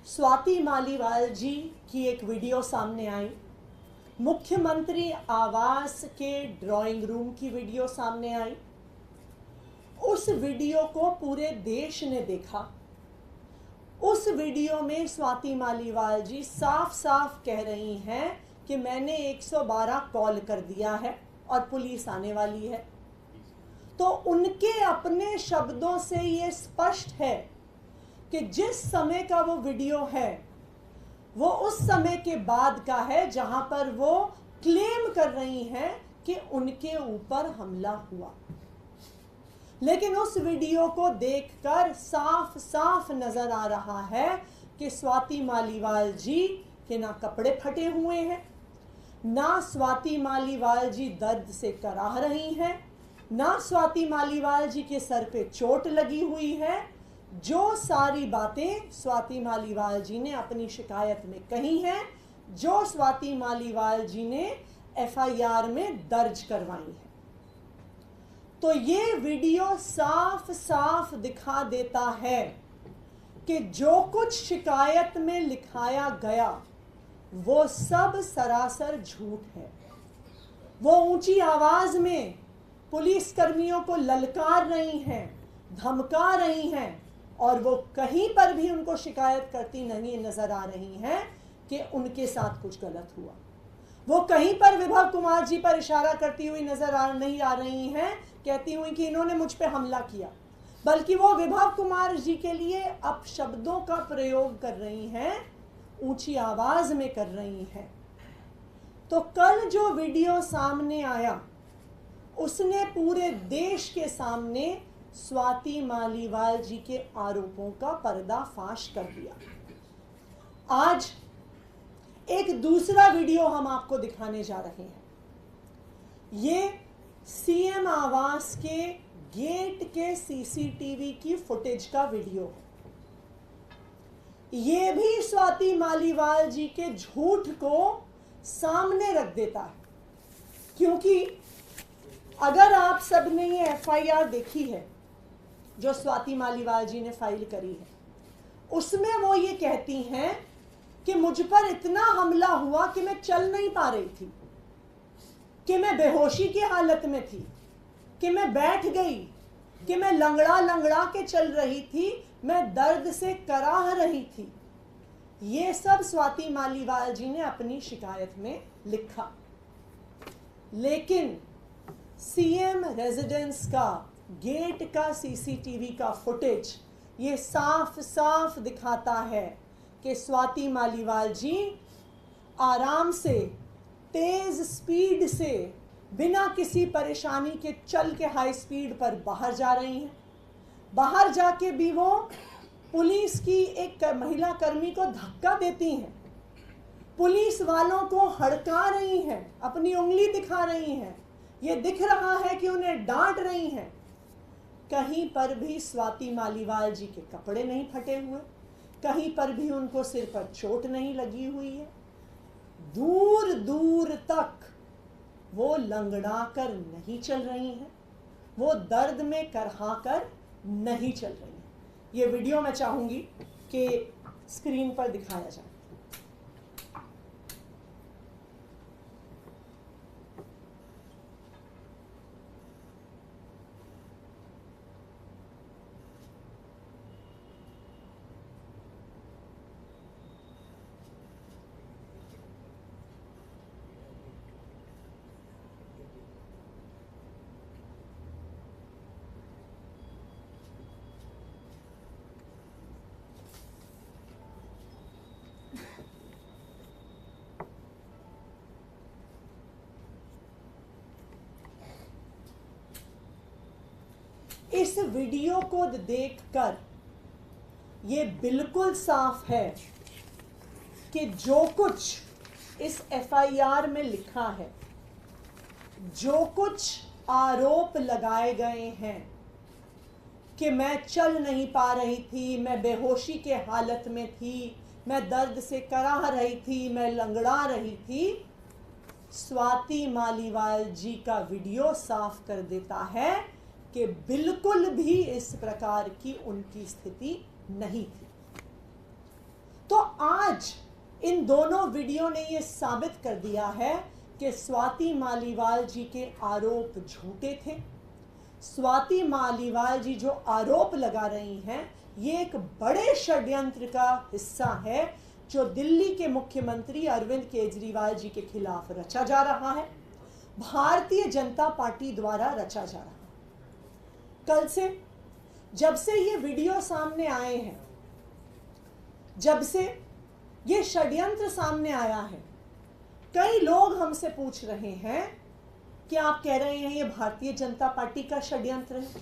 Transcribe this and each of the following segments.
स्वाति मालीवाल जी की एक वीडियो सामने आई। मुख्यमंत्री आवास के ड्राइंग रूम की वीडियो सामने आई। उस वीडियो को पूरे देश ने देखा। उस वीडियो में स्वाति मालीवाल जी साफ साफ कह रही हैं कि मैंने 112 कॉल कर दिया है और पुलिस आने वाली है। तो उनके अपने शब्दों से ये स्पष्ट है कि जिस समय का वो वीडियो है वो उस समय के बाद का है जहां पर वो क्लेम कर रही हैं कि उनके ऊपर हमला हुआ। लेकिन उस वीडियो को देखकर साफ साफ नजर आ रहा है कि स्वाति मालीवाल जी के ना कपड़े फटे हुए हैं, ना स्वाति मालीवाल जी दर्द से कराह रही हैं, ना स्वाति मालीवाल जी के सर पे चोट लगी हुई है। जो सारी बातें स्वाति मालीवाल जी ने अपनी शिकायत में कही हैं, जो स्वाति मालीवाल जी ने एफआईआर में दर्ज करवाई है, तो ये वीडियो साफ साफ दिखा देता है कि जो कुछ शिकायत में लिखाया गया वो सब सरासर झूठ है। वो ऊंची आवाज में पुलिस कर्मियों को ललकार रही हैं, धमका रही हैं और वो कहीं पर भी उनको शिकायत करती नहीं नजर आ रही हैं कि उनके साथ कुछ गलत हुआ। वो कहीं पर विभव कुमार जी पर इशारा करती हुई नहीं आ रही हैं, कहती हुई कि इन्होंने मुझ पे हमला किया, बल्कि वो विभव कुमार जी के लिए अपशब्दों का प्रयोग कर रही हैं, ऊंची आवाज में कर रही हैं। तो कल जो वीडियो सामने आया उसने पूरे देश के सामने स्वाति मालीवाल जी के आरोपों का पर्दाफाश कर दिया। आज एक दूसरा वीडियो हम आपको दिखाने जा रहे हैं। ये सीएम आवास के गेट के सीसीटीवी की फुटेज का वीडियो है। ये भी स्वाति मालीवाल जी के झूठ को सामने रख देता है, क्योंकि अगर आप सबने ये एफआईआर देखी है जो स्वाति मालीवाल जी ने फाइल करी है, उसमें वो ये कहती हैं कि मुझ पर इतना हमला हुआ कि मैं चल नहीं पा रही थी, कि मैं बेहोशी की हालत में थी, कि मैं बैठ गई, कि मैं लंगड़ा लंगड़ा के चल रही थी, मैं दर्द से कराह रही थी। ये सब स्वाति मालीवाल जी ने अपनी शिकायत में लिखा। लेकिन सीएम रेजिडेंस का गेट का सीसीटीवी का फुटेज ये साफ साफ दिखाता है कि स्वाति मालीवाल जी आराम से, तेज स्पीड से, बिना किसी परेशानी के चल के हाई स्पीड पर बाहर जा रही हैं। बाहर जाके भी वो पुलिस की एक महिला कर्मी को धक्का देती हैं, पुलिस वालों को हड़का रही हैं, अपनी उंगली दिखा रही हैं, ये दिख रहा है कि उन्हें डांट रही हैं। कहीं पर भी स्वाति मालीवाल जी के कपड़े नहीं फटे हुए, कहीं पर भी उनको सिर पर चोट नहीं लगी हुई है। दूर दूर तक वो लंगड़ा कर नहीं चल रही हैं, वो दर्द में करहा कर नहीं चल रही हैं। ये वीडियो मैं चाहूंगी कि स्क्रीन पर दिखाया जाए। इस वीडियो को देखकर ये बिल्कुल साफ है कि जो कुछ इस एफआईआर में लिखा है, जो कुछ आरोप लगाए गए हैं कि मैं चल नहीं पा रही थी, मैं बेहोशी के हालत में थी, मैं दर्द से कराह रही थी, मैं लंगड़ा रही थी, स्वाति मालीवाल जी का वीडियो साफ कर देता है कि बिल्कुल भी इस प्रकार की उनकी स्थिति नहीं थी। तो आज इन दोनों वीडियो ने यह साबित कर दिया है कि स्वाति मालीवाल जी के आरोप झूठे थे। स्वाति मालीवाल जी जो आरोप लगा रही हैं, ये एक बड़े षड्यंत्र का हिस्सा है जो दिल्ली के मुख्यमंत्री अरविंद केजरीवाल जी के खिलाफ रचा जा रहा है, भारतीय जनता पार्टी द्वारा रचा जा रहा है। कल से जब से ये वीडियो सामने आए हैं, जब से ये षड्यंत्र सामने आया है, कई लोग हमसे पूछ रहे हैं कि आप कह रहे हैं ये भारतीय जनता पार्टी का षड्यंत्र है,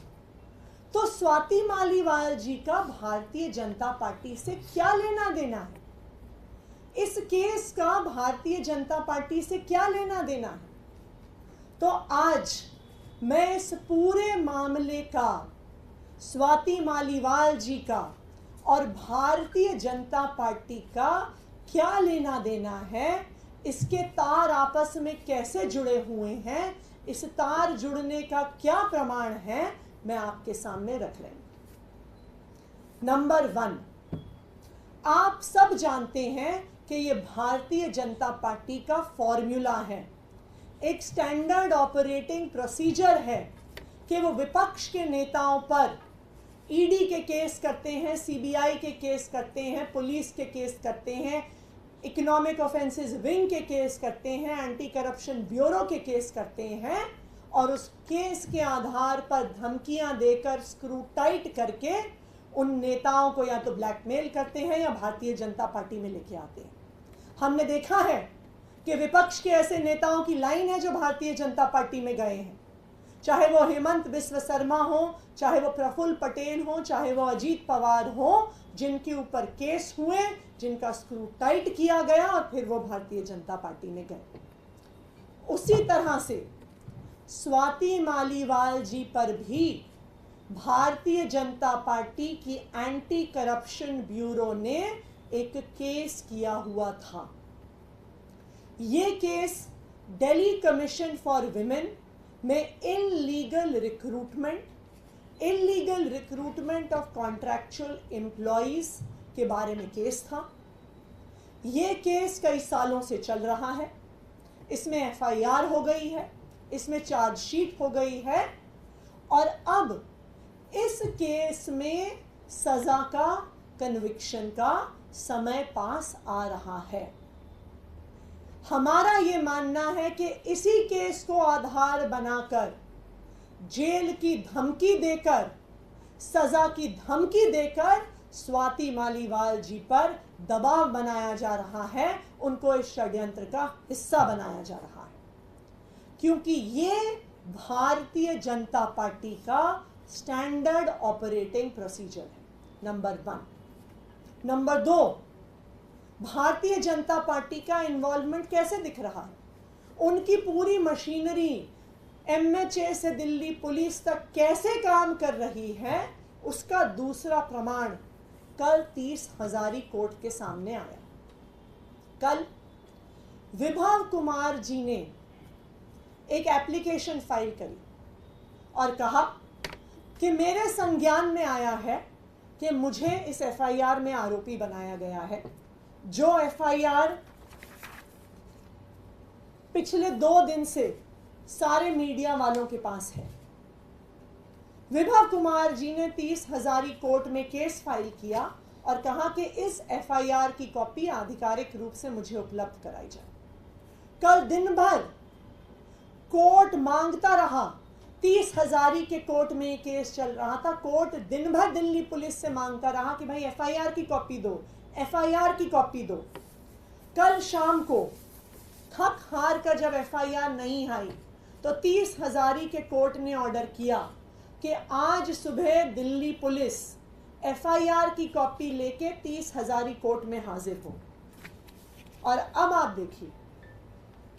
तो स्वाति मालीवाल जी का भारतीय जनता पार्टी से क्या लेना देना है? इस केस का भारतीय जनता पार्टी से क्या लेना देना है? तो आज मैं इस पूरे मामले का स्वाति मालीवाल जी का और भारतीय जनता पार्टी का क्या लेना देना है, इसके तार आपस में कैसे जुड़े हुए हैं, इस तार जुड़ने का क्या प्रमाण है, मैं आपके सामने रख रही हूं। नंबर 1, आप सब जानते हैं कि ये भारतीय जनता पार्टी का फॉर्मूला है, एक स्टैंडर्ड ऑपरेटिंग प्रोसीजर है कि वो विपक्ष के नेताओं पर ईडी के केस करते हैं, सीबीआई के केस करते हैं, पुलिस के केस करते हैं, इकोनॉमिक ऑफेंसेस विंग के केस करते हैं, एंटी करप्शन ब्यूरो के केस करते हैं और उस केस के आधार पर धमकियां देकर स्क्रू टाइट करके उन नेताओं को या तो ब्लैकमेल करते हैं या भारतीय जनता पार्टी में लेके आते हैं। हमने देखा है कि विपक्ष के ऐसे नेताओं की लाइन है जो भारतीय जनता पार्टी में गए हैं, चाहे वो हेमंत बिस्व शर्मा हो, चाहे वो प्रफुल्ल पटेल हो, चाहे वो अजीत पवार हो, जिनके ऊपर केस हुए, जिनका स्क्रू टाइट किया गया और फिर वो भारतीय जनता पार्टी में गए। उसी तरह से स्वाति मालीवाल जी पर भी भारतीय जनता पार्टी की एंटी करप्शन ब्यूरो ने एक केस किया हुआ था। ये case Delhi commission for women में illegal recruitment of contractual employees के बारे में केस था। ये केस कई सालों से चल रहा है, इसमें एफआईआर हो गई है, इसमें चार्जशीट हो गई है और अब इस केस में सजा का, कन्विक्शन का समय पास आ रहा है। हमारा ये मानना है कि इसी केस को आधार बनाकर जेल की धमकी देकर, सजा की धमकी देकर स्वाति मालीवाल जी पर दबाव बनाया जा रहा है, उनको इस षड्यंत्र का हिस्सा बनाया जा रहा है, क्योंकि ये भारतीय जनता पार्टी का स्टैंडर्ड ऑपरेटिंग प्रोसीजर है। Number 1। Number 2, Bharatiya Janata party का इन्वॉल्वमेंट कैसे दिख रहा है? उनकी पूरी मशीनरी एमएचए से दिल्ली पुलिस तक कैसे काम कर रही है, उसका दूसरा प्रमाण कल 30 हजारी कोर्ट के सामने आया। कल विभव कुमार जी ने एक एप्लीकेशन फाइल करी और कहा कि मेरे संज्ञान में आया है कि मुझे इस एफआईआर में आरोपी बनाया गया है, जो एफआईआर पिछले 2 दिन से सारे मीडिया वालों के पास है। विभव कुमार जी ने 30 हजारी कोर्ट में केस फाइल किया और कहा कि इस एफआईआर की कॉपी आधिकारिक रूप से मुझे उपलब्ध कराई जाए। कल दिन भर कोर्ट मांगता रहा, 30 हजारी के कोर्ट में ये केस चल रहा था, कोर्ट दिन भर दिल्ली पुलिस से मांगता रहा कि भाई एफआईआर की कॉपी दो, एफआईआर की कॉपी दो। कल शाम को थक हार कर जब एफआईआर नहीं आई तो 30 हजारी के कोर्ट ने ऑर्डर किया कि आज सुबह दिल्ली पुलिस एफआईआर की कॉपी लेके 30 हजारी कोर्ट में हाजिर हो। और अब आप देखिए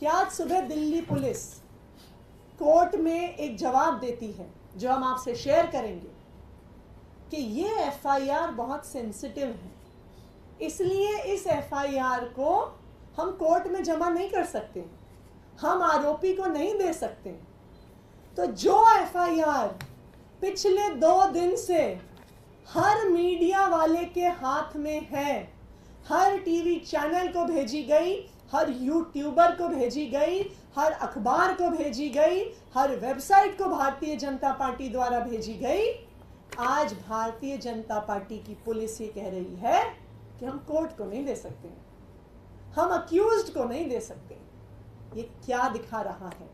कि आज सुबह दिल्ली पुलिस कोर्ट में एक जवाब देती है जो हम आपसे शेयर करेंगे कि ये एफआईआर बहुत सेंसिटिव है, इसलिए इस एफआईआर को हम कोर्ट में जमा नहीं कर सकते। हम आरोपी को नहीं दे सकते। तो जो एफआईआर पिछले 2 दिन से हर मीडिया वाले के हाथ में है, हर टीवी चैनल को भेजी गई, हर यूट्यूबर को भेजी गई, हर अखबार को भेजी गई, हर वेबसाइट को भारतीय जनता पार्टी द्वारा भेजी गई, आज भारतीय जनता पार्टी की पुलिस ये कह रही है कि हम कोर्ट को नहीं दे सकते, हम अक्यूज्ड को नहीं दे सकते। ये क्या दिखा रहा है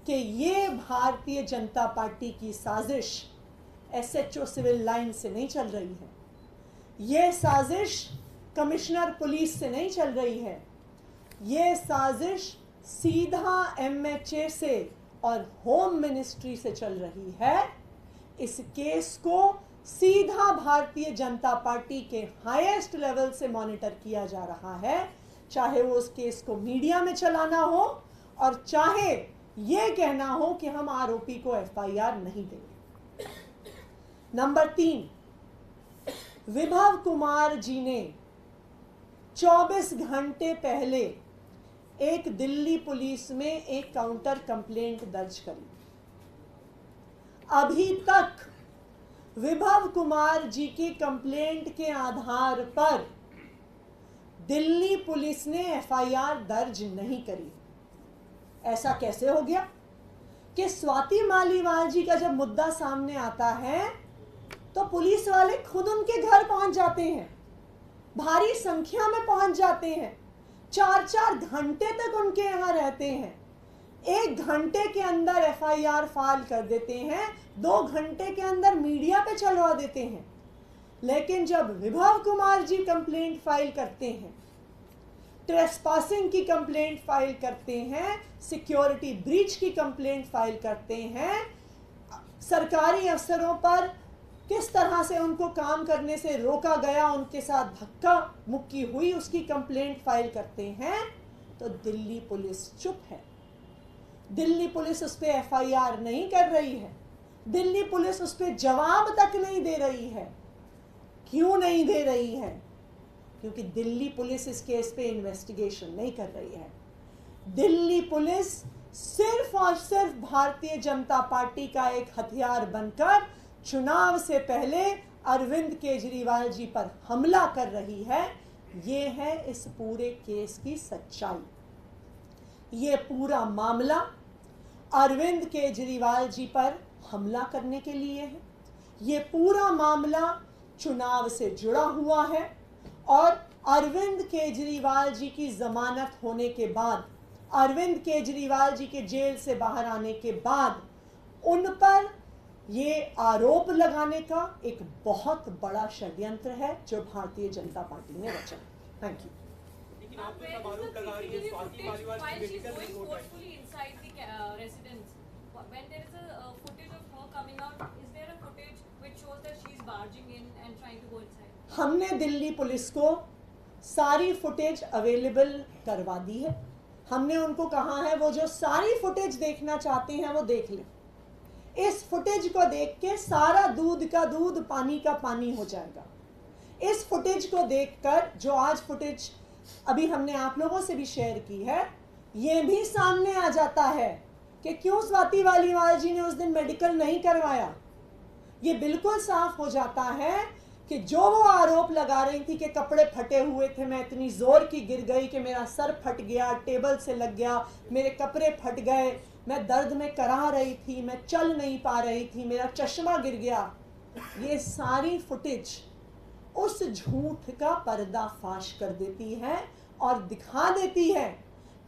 कि ये भारतीय जनता पार्टी की साजिश एसएचओ सिविल लाइन से नहीं चल रही है, ये साजिश कमिश्नर पुलिस से नहीं चल रही है, ये साजिश सीधा एमएचए से और होम मिनिस्ट्री से चल रही है। इस केस को सीधा भारतीय जनता पार्टी के हाईएस्ट लेवल से मॉनिटर किया जा रहा है, चाहे वो उस केस को मीडिया में चलाना हो और चाहे ये कहना हो कि हम आरोपी को एफआईआर नहीं देंगे। नंबर 3, विभव कुमार जी ने 24 घंटे पहले एक दिल्ली पुलिस में एक काउंटर कंप्लेंट दर्ज करी। अभी तक विभव कुमार जी की कंप्लेंट के आधार पर दिल्ली पुलिस ने एफआईआर दर्ज नहीं करी। ऐसा कैसे हो गया कि स्वाति मालीवाल जी का जब मुद्दा सामने आता है तो पुलिस वाले खुद उनके घर पहुंच जाते हैं, भारी संख्या में पहुंच जाते हैं, 4-4 घंटे तक उनके यहां रहते हैं, 1 घंटे के अंदर एफआईआर फाइल कर देते हैं, 2 घंटे के अंदर मीडिया पे चलवा देते हैं। लेकिन जब विभव कुमार जी कंप्लेंट फाइल करते हैं, ट्रेसपासिंग की कंप्लेंट फाइल करते हैं, सिक्योरिटी ब्रीच की कंप्लेंट फाइल करते हैं, सरकारी अफसरों पर किस तरह से उनको काम करने से रोका गया, उनके साथ धक्का मुक्की हुई, उसकी कंप्लेंट फाइल करते हैं, तो दिल्ली पुलिस चुप है। दिल्ली पुलिस उस पर एफआईआर नहीं कर रही है, दिल्ली पुलिस उस पर जवाब तक नहीं दे रही है। क्यों नहीं दे रही है? क्योंकि दिल्ली पुलिस इस केस पे इन्वेस्टिगेशन नहीं कर रही है। दिल्ली पुलिस सिर्फ और सिर्फ भारतीय जनता पार्टी का एक हथियार बनकर चुनाव से पहले अरविंद केजरीवाल जी पर हमला कर रही है। ये है इस पूरे केस की सच्चाई। ये पूरा मामला अरविंद केजरीवाल जी पर हमला करने के लिए है। ये पूरा मामला चुनाव से जुड़ा हुआ है और अरविंद केजरीवाल जी की जमानत होने के बाद, अरविंद केजरीवाल जी के जेल से बाहर आने के बाद उन पर ये आरोप लगाने का एक बहुत बड़ा षड्यंत्र है जो भारतीय जनता पार्टी ने रचा। Thank you. लेकिन आप तो सब आरोप लगा रही है स्वाति मालीवाल की मेडिकल रिपोर्ट है। When there is a footage of her coming out, is there a footage which shows that she is barging in and trying to go inside? हमने दिल्ली पुलिस को सारी फुटेज अवेलेबल करवा दी है। हमने उनको कहा है वो जो सारी फुटेज देखना चाहते हैं वो देख लें। इस फुटेज को देख के सारा दूध का दूध, पानी का पानी हो जाएगा। इस फुटेज को देखकर जो आज फुटेज अभी हमने आप लोगों से भी शेयर की है, ये भी सामने आ जाता है कि क्यों स्वाति मालीवाल जी ने उस दिन मेडिकल नहीं करवाया। ये बिल्कुल साफ हो जाता है कि जो वो आरोप लगा रही थी कि कपड़े फटे हुए थे, मैं इतनी जोर की गिर गई कि मेरा सर फट गया, टेबल से लग गया, मेरे कपड़े फट गए, मैं दर्द में करा रही थी, मैं चल नहीं पा रही थी, मेरा चश्मा गिर गया, ये सारी फुटेज उस झूठ का पर्दाफाश कर देती है और दिखा देती है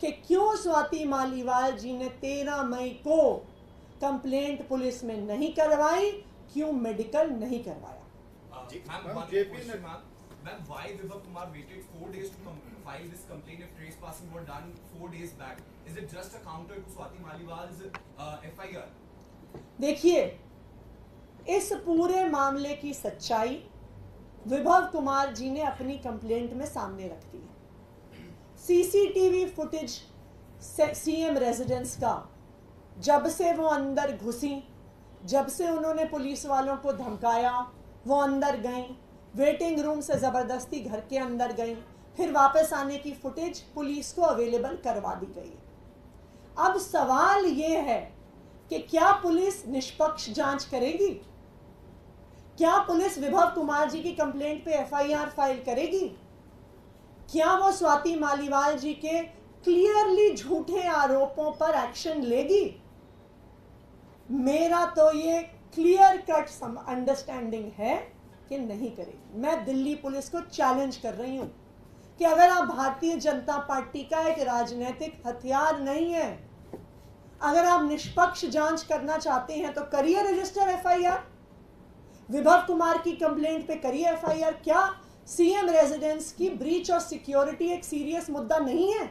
कि क्यों स्वाति मालीवाल जी ने 13 मई को कंप्लेंट पुलिस में नहीं करवाई, क्यों मेडिकल नहीं करवाया। Ma'am, why Vibhav Kumar waited 4 days to file this complaint if trespassing were done 4 days back? Is it just a counter to Swati Maliwal's FIR? देखिए, इस पूरे मामले की सच्चाई विभव कुमार जी ने अपनी कंप्लेंट में सामने रख दी है। सीसीटीवी फुटेज सीएम रेजिडेंस का, जब से वो अंदर घुसी, जब से उन्होंने पुलिस वालों को धमकाया, वो अंदर गई, वेटिंग रूम से ज़बरदस्ती घर के अंदर गई, फिर वापस आने की फुटेज पुलिस को अवेलेबल करवा दी गई। अब सवाल ये है कि क्या पुलिस निष्पक्ष जांच करेगी? क्या पुलिस विभव कुमार जी की कंप्लेंट पे एफआईआर फाइल करेगी? क्या वो स्वाति मालीवाल जी के क्लियरली झूठे आरोपों पर एक्शन लेगी? मेरा तो ये क्लियर कट अंडरस्टैंडिंग है कि नहीं करेगी। मैं दिल्ली पुलिस को चैलेंज कर रही हूं कि अगर आप भारतीय जनता पार्टी का एक राजनीतिक हथियार नहीं है, अगर आप निष्पक्ष जांच करना चाहते हैं तो करिए रजिस्टर एफआईआर, विभव कुमार की कंप्लेंट पे करिए एफआईआर। क्या सीएम रेजिडेंस की ब्रीच ऑफ सिक्योरिटी एक सीरियस मुद्दा नहीं है?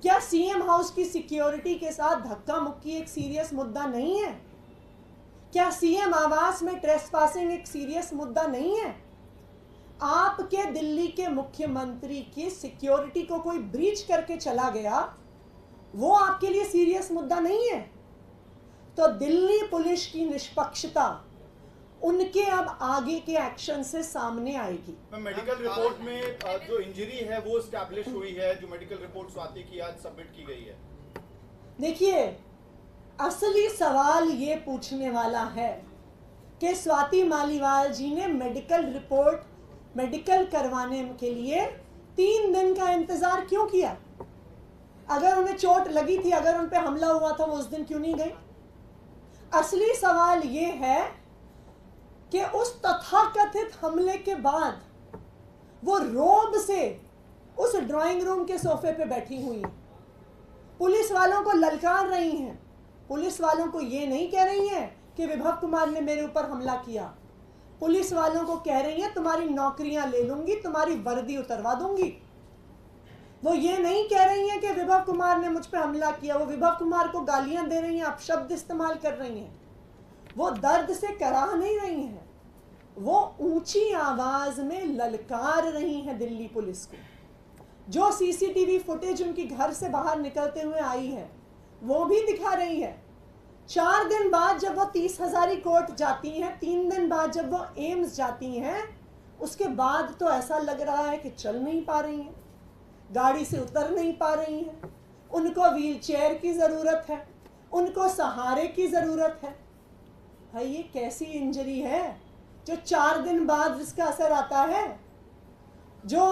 क्या सीएम हाउस की सिक्योरिटी के साथ धक्का मुक्की एक सीरियस मुद्दा नहीं है? क्या सीएम आवास में ट्रेसपासिंग एक सीरियस मुद्दा नहीं है? आपके दिल्ली के मुख्यमंत्री की सिक्योरिटी को कोई ब्रीच करके चला गया, वो आपके लिए सीरियस मुद्दा नहीं है? तो दिल्ली पुलिस की निष्पक्षता उनके अब आगे के एक्शन से सामने आएगी। मेडिकल रिपोर्ट में जो इंजरी है वो स्टैब्लिश हुई है, जो मेडिकल रिपोर्ट स्वाति की आज सबमिट की गई है। देखिए, असली सवाल ये पूछने वाला है कि स्वाति मालीवाल जी ने मेडिकल करवाने के लिए 3 दिन का इंतजार क्यों किया? अगर उन्हें चोट लगी थी, अगर उन पे हमला हुआ था, वो उस दिन क्यों नहीं गई? असली सवाल ये है कि उस तथाकथित हमले के बाद वो रोब से उस ड्राइंग रूम के सोफे पे बैठी हुई हैं, पुलिस वालों को ललकार रही हैं, पुलिस वालों को ये नहीं कह रही हैं कि विभव कुमार ने मेरे ऊपर हमला किया, पुलिस वालों को कह रही हैं तुम्हारी नौकरियां ले लूंगी, तुम्हारी वर्दी उतरवा दूंगी। वो ये नहीं कह रही हैं कि विभव कुमार ने मुझ पे हमला किया, वो विभव कुमार को गालियां दे रही हैं, अपशब्द इस्तेमाल कर रही हैं। वो दर्द से कराह नहीं रही हैं, वो ऊंची आवाज में ललकार रही हैं दिल्ली पुलिस को। जो सीसीटीवी फुटेज उनकी घर से बाहर निकलते हुए आई है वो भी दिखा रही है। 4 दिन बाद जब वो 30 हजारी कोर्ट जाती हैं, 3 दिन बाद जब वो एम्स जाती हैं, उसके बाद तो ऐसा लग रहा है कि चल नहीं पा रही हैं, गाड़ी से उतर नहीं पा रही हैं, उनको व्हील चेयर की ज़रूरत है, उनको सहारे की ज़रूरत है। भाई ये कैसी इंजरी है जो 4 दिन बाद जिसका असर आता है? जो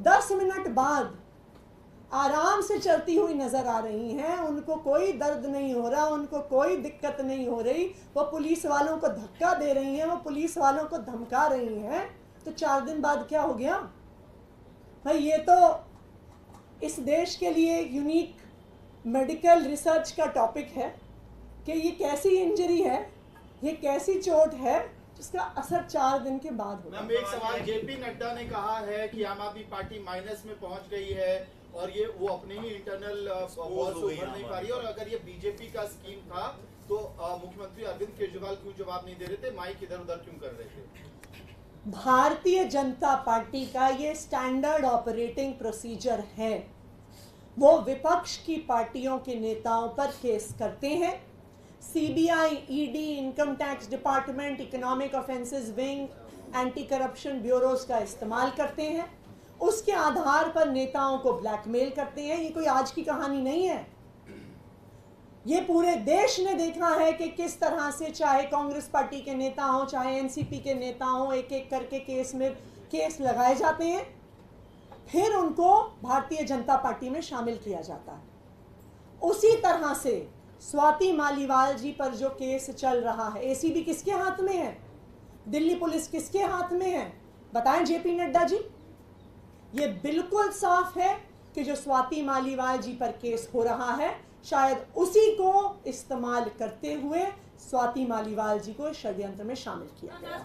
10 मिनट बाद आराम से चलती हुई नजर आ रही हैं, उनको कोई दर्द नहीं हो रहा, उनको कोई दिक्कत नहीं हो रही, वो पुलिस वालों को धक्का दे रही हैं, वो पुलिस वालों को धमका रही हैं, तो 4 दिन बाद क्या हो गया? भाई ये तो इस देश के लिए एक यूनिक मेडिकल रिसर्च का टॉपिक है कि ये कैसी इंजरी है, ये कैसी चोट है जिसका असर 4 दिन के बाद होगा। मैम, एक सवाल, जेपी नड्डा ने कहा है कि आम आदमी पार्टी माइनस में पहुंच गई है और ये वो अपने ही इंटरनल वॉल्स को भर नहीं पा रही है, और अगर ये बीजेपी का स्कीम था तो मुख्यमंत्री अरविंद केजरीवाल क्यों जवाब नहीं दे रहे थे, माइक इधर उधर क्यों कर रहे थे? भारतीय जनता पार्टी का ये स्टैंडर्ड ऑपरेटिंग प्रोसीजर है। वो विपक्ष की पार्टियों के नेताओं पर केस करते हैं, CBI, ED, income tax department, economic offences wing, anti corruption bureaus का इस्तेमाल करते हैं, उसके आधार पर नेताओं को ब्लैकमेल करते हैं। ये कोई आज की कहानी नहीं है, ये पूरे देश ने देखा है कि किस तरह से चाहे कांग्रेस पार्टी के नेता हों, चाहे एनसीपी के नेता हों, एक एक करके केस लगाए जाते हैं, फिर उनको भारतीय जनता पार्टी में शामिल किया जाता है। उसी तरह से स्वाति मालीवाल जी पर जो केस चल रहा है, एसीबी किसके हाथ में है, दिल्ली पुलिस किसके हाथ में है, बताएं जेपी नड्डा जी। ये बिल्कुल साफ है कि जो स्वाति मालीवाल जी पर केस हो रहा है, शायद उसी को इस्तेमाल करते हुए स्वाति मालीवाल जी को षड्यंत्र में शामिल किया गया।